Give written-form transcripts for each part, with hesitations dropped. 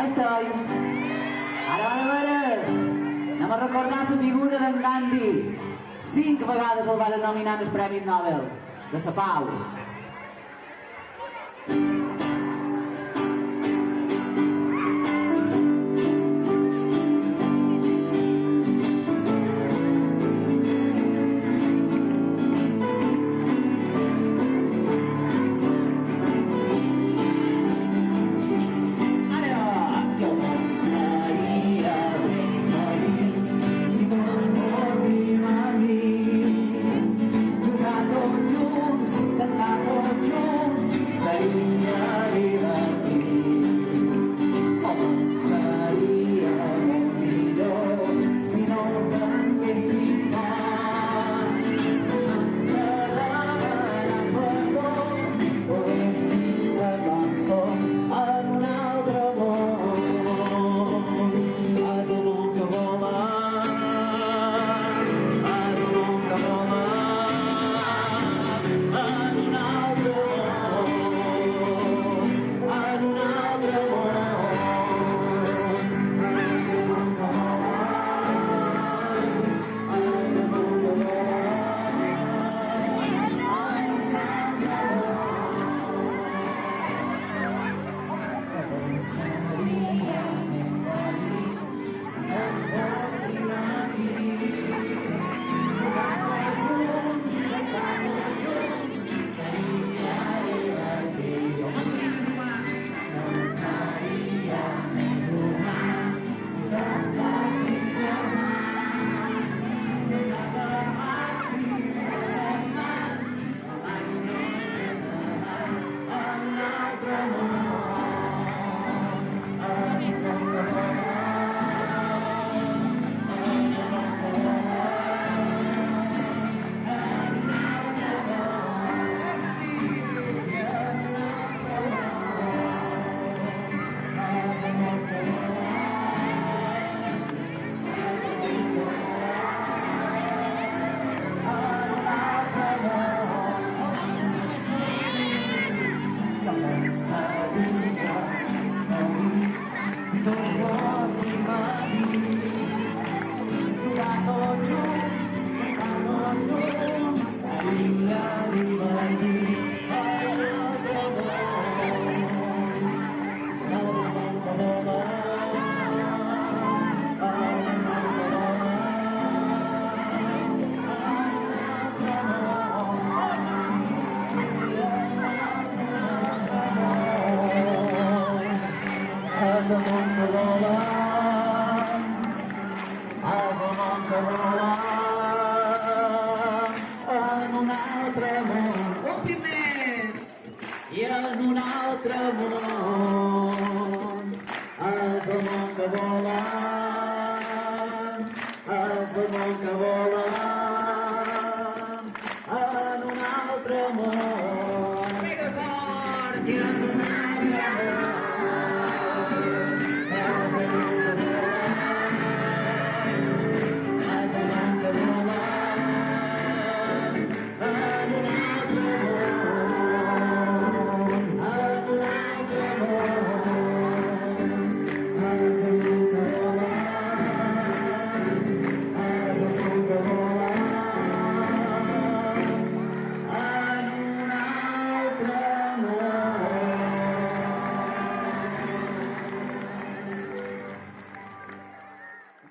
Estem. Ara van a veure. Anem a recordar la figura d'en Gandhi. 5 vegades el van nominar als Premis Nobel de la Pau. En un altre món, últim mes, i en un altre món, és el món que vola, és el món que vola, en un altre món, mira fort, i en un altre món.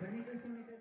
Permítame